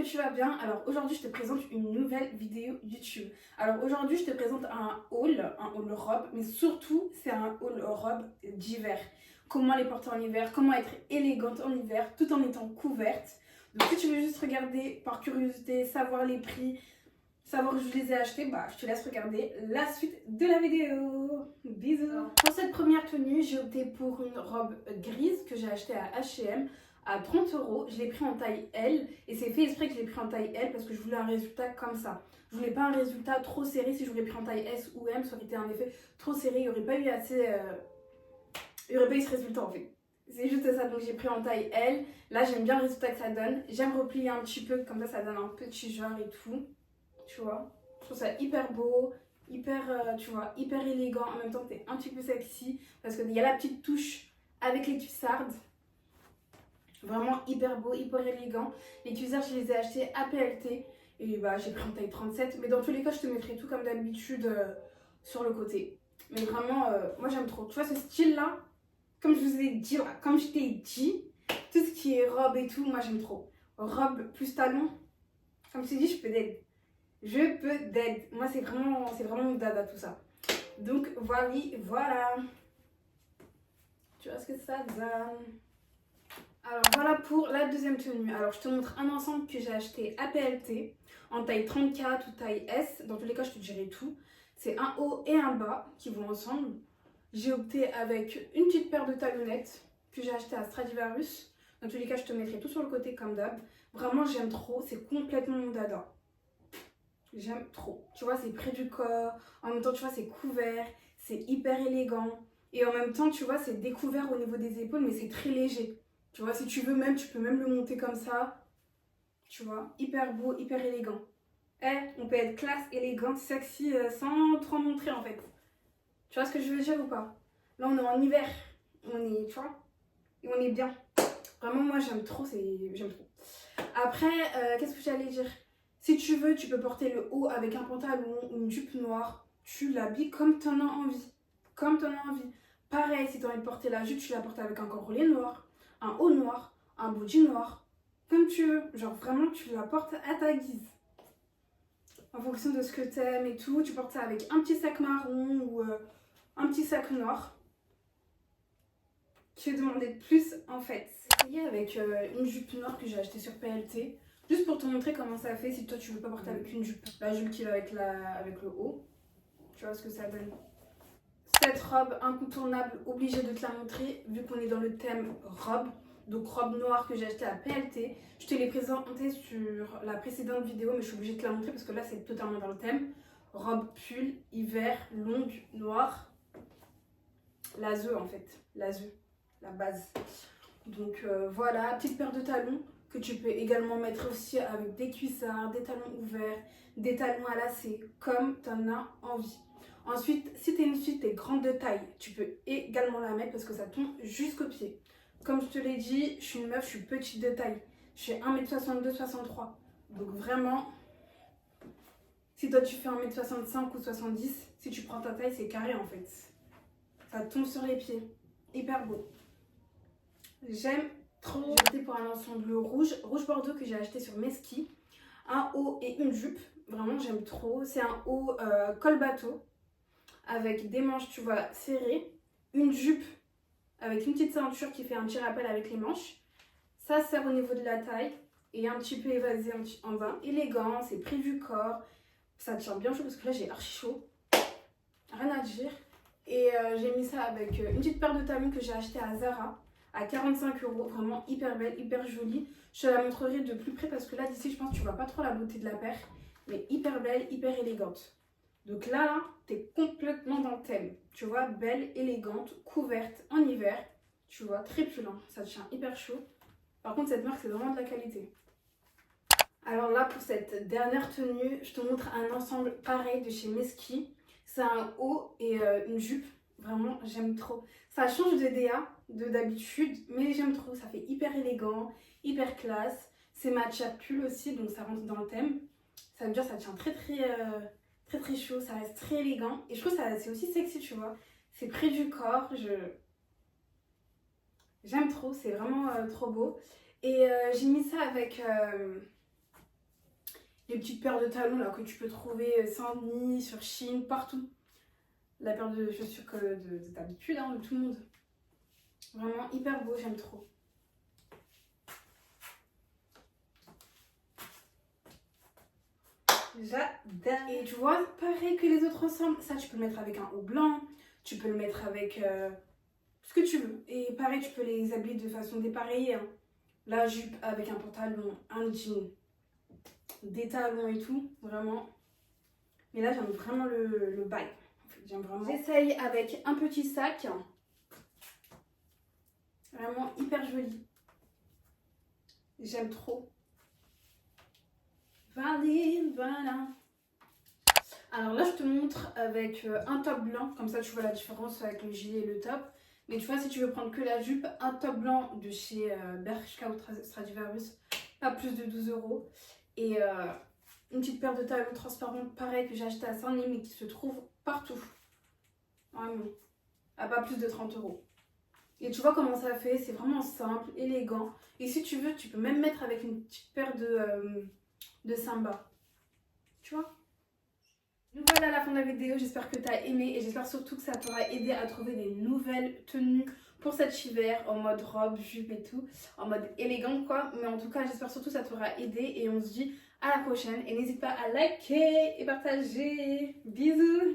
tu vas bien. Alors aujourd'hui, je te présente une nouvelle vidéo YouTube. Alors aujourd'hui, je te présente un haul robe, mais surtout, c'est un haul robe d'hiver. Comment les porter en hiver, comment être élégante en hiver, tout en étant couverte. Donc si tu veux juste regarder par curiosité, savoir les prix, savoir où je les ai achetés, bah je te laisse regarder la suite de la vidéo. Bisous. Alors, pour cette première tenue, j'ai opté pour une robe grise que j'ai achetée à H&M à 30 €. Je l'ai pris en taille L et c'est fait exprès que je l'ai pris en taille L parce que je voulais un résultat comme ça. Je voulais pas un résultat trop serré. Si je voulais pris en taille S ou M, ça aurait été un effet trop serré. Il n'y aurait pas eu assez. Il n'y aurait pas eu ce résultat en fait. C'est juste ça, donc j'ai pris en taille L. Là, j'aime bien le résultat que ça donne. J'aime replier un petit peu, comme ça donne un petit genre et tout. Tu vois, je trouve ça hyper beau, hyper, tu vois, hyper élégant. En même temps, t'es un petit peu sexy parce qu'il y a la petite touche avec les tussardes. Vraiment hyper beau, hyper élégant. Les tussards, je les ai achetés à PLT et bah, j'ai pris en taille 37. Mais dans tous les cas, je te mettrai tout comme d'habitude sur le côté. Mais vraiment, moi j'aime trop. Tu vois, ce style-là, comme je vous ai dit, comme je t'ai dit, tout ce qui est robe et tout, moi j'aime trop. Robe plus talon, comme je t'ai dit, je peux d'aide. Je peux d'aide. Moi, c'est vraiment mon dada tout ça. Donc, voilà. Tu vois ce que ça donne. Alors, voilà pour la deuxième tenue. Alors, je te montre un ensemble que j'ai acheté à PLT en taille 34 ou taille S. Dans tous les cas, je te dirai tout. C'est un haut et un bas qui vont ensemble. J'ai opté avec une petite paire de talonnettes que j'ai acheté à Stradivarius. Dans tous les cas, je te mettrai tout sur le côté comme d'hab. Vraiment, j'aime trop. C'est complètement mon dada. J'aime trop. Tu vois, c'est près du corps. En même temps, tu vois, c'est couvert. C'est hyper élégant. Et en même temps, tu vois, c'est découvert au niveau des épaules, mais c'est très léger. Tu vois, si tu veux même, tu peux même le monter comme ça. Tu vois, hyper beau, hyper élégant. On peut être classe, élégante, sexy, sans trop montrer en fait. Tu vois ce que je veux dire ou pas? Là, on est en hiver. On est, tu vois, et on est bien. Vraiment, moi, j'aime trop. J'aime trop. Après, qu'est-ce que j'allais dire? Si tu veux, tu peux porter le haut avec un pantalon ou une jupe noire. Tu l'habilles comme tu en as envie. Comme tu en as envie. Pareil, si tu as envie de porter la jupe, tu la portes avec un collier noir, un haut noir, un body noir. Comme tu veux. Genre vraiment, tu la portes à ta guise. En fonction de ce que tu aimes et tout. Tu portes ça avec un petit sac marron ou un petit sac noir. Tu veux demander de plus en fait. J'ai essayé avec une jupe noire que j'ai achetée sur PLT. Juste pour te montrer comment ça fait si toi tu veux pas porter avec une jupe. La jupe qui va avec le haut. Tu vois ce que ça donne. Cette robe incontournable, obligée de te la montrer vu qu'on est dans le thème robe. Donc robe noire que j'ai achetée à PLT. Je te l'ai présentée sur la précédente vidéo mais je suis obligée de te la montrer parce que là c'est totalement dans le thème. Robe pull, hiver, longue, noire. L'azeu en fait. L'azeu, la base. Donc voilà, petite paire de talons que tu peux également mettre aussi avec des cuissards, des talons ouverts, des talons à lacets, comme tu en as envie. Ensuite, si tu es une fille, tu es grande de taille, tu peux également la mettre parce que ça tombe jusqu'au pied. Comme je te l'ai dit, je suis une meuf, je suis petite de taille. Je fais 1m62-63. Donc vraiment, si toi tu fais 1m65 ou 70, si tu prends ta taille, c'est carré en fait. Ça tombe sur les pieds. Hyper beau. J'aime trop. J'ai opté pour un ensemble rouge bordeaux que j'ai acheté sur Meski. Un haut et une jupe. Vraiment, j'aime trop. C'est un haut col bateau avec des manches, tu vois, serrées. Une jupe avec une petite ceinture qui fait un petit rappel avec les manches. Ça sert au niveau de la taille et un petit peu évasé en bas. Élégant, c'est près du corps. Ça tient bien chaud parce que là, j'ai archi chaud. Rien à dire. Et j'ai mis ça avec une petite paire de talons que j'ai acheté à Zara à 45 €, vraiment hyper belle, hyper jolie. Je te la montrerai de plus près parce que là d'ici je pense que tu vois pas trop la beauté de la paire, mais hyper belle, hyper élégante. Donc là, t'es complètement dans le thème, tu vois, belle, élégante, couverte en hiver, tu vois, très pull, hein. Ça tient hyper chaud. Par contre cette marque c'est vraiment de la qualité. Alors là pour cette dernière tenue, je te montre un ensemble pareil de chez Meski. C'est un haut et une jupe. Vraiment, j'aime trop. Ça change de DA d'habitude, mais j'aime trop. Ça fait hyper élégant, hyper classe. C'est matcha pull aussi, donc ça rentre dans le thème. Ça veut dire que ça tient très chaud. Ça reste très élégant. Et je trouve que c'est aussi sexy, tu vois. C'est près du corps. J'aime trop. C'est vraiment trop beau. Et j'ai mis ça avec les petites paires de talons là que tu peux trouver Saint-Denis, sur Shein, partout. La paire de chaussures d'habitude, hein, de tout le monde. Vraiment hyper beau, j'aime trop. J'adore. Et tu vois, pareil que les autres ensembles, ça tu peux le mettre avec un haut blanc, tu peux le mettre avec ce que tu veux. Et pareil, tu peux les habiller de façon dépareillée. Hein. La jupe avec un pantalon, un jean, des talons et tout, vraiment. Mais là, j'aime vraiment le bail. En fait, j'aime vraiment. J'essaye avec un petit sac. Vraiment hyper joli. J'aime trop. Voilà. Alors là, je te montre avec un top blanc. Comme ça, tu vois la différence avec le gilet et le top. Mais tu vois, si tu veux prendre que la jupe, un top blanc de chez Bershka ou Stradivarius, pas plus de 12 €. Et une petite paire de talons transparents, pareil, que j'ai acheté à Saint-Denis, mais qui se trouve partout. Vraiment. À pas plus de 30 €. Et tu vois comment ça fait, c'est vraiment simple, élégant. Et si tu veux, tu peux même mettre avec une petite paire de Samba. Tu vois? Donc voilà la fin de la vidéo, j'espère que tu as aimé et j'espère surtout que ça t'aura aidé à trouver des nouvelles tenues pour cet hiver en mode robe, jupe et tout, en mode élégant quoi. Mais en tout cas, j'espère surtout que ça t'aura aidé et on se dit à la prochaine et n'hésite pas à liker et partager. Bisous!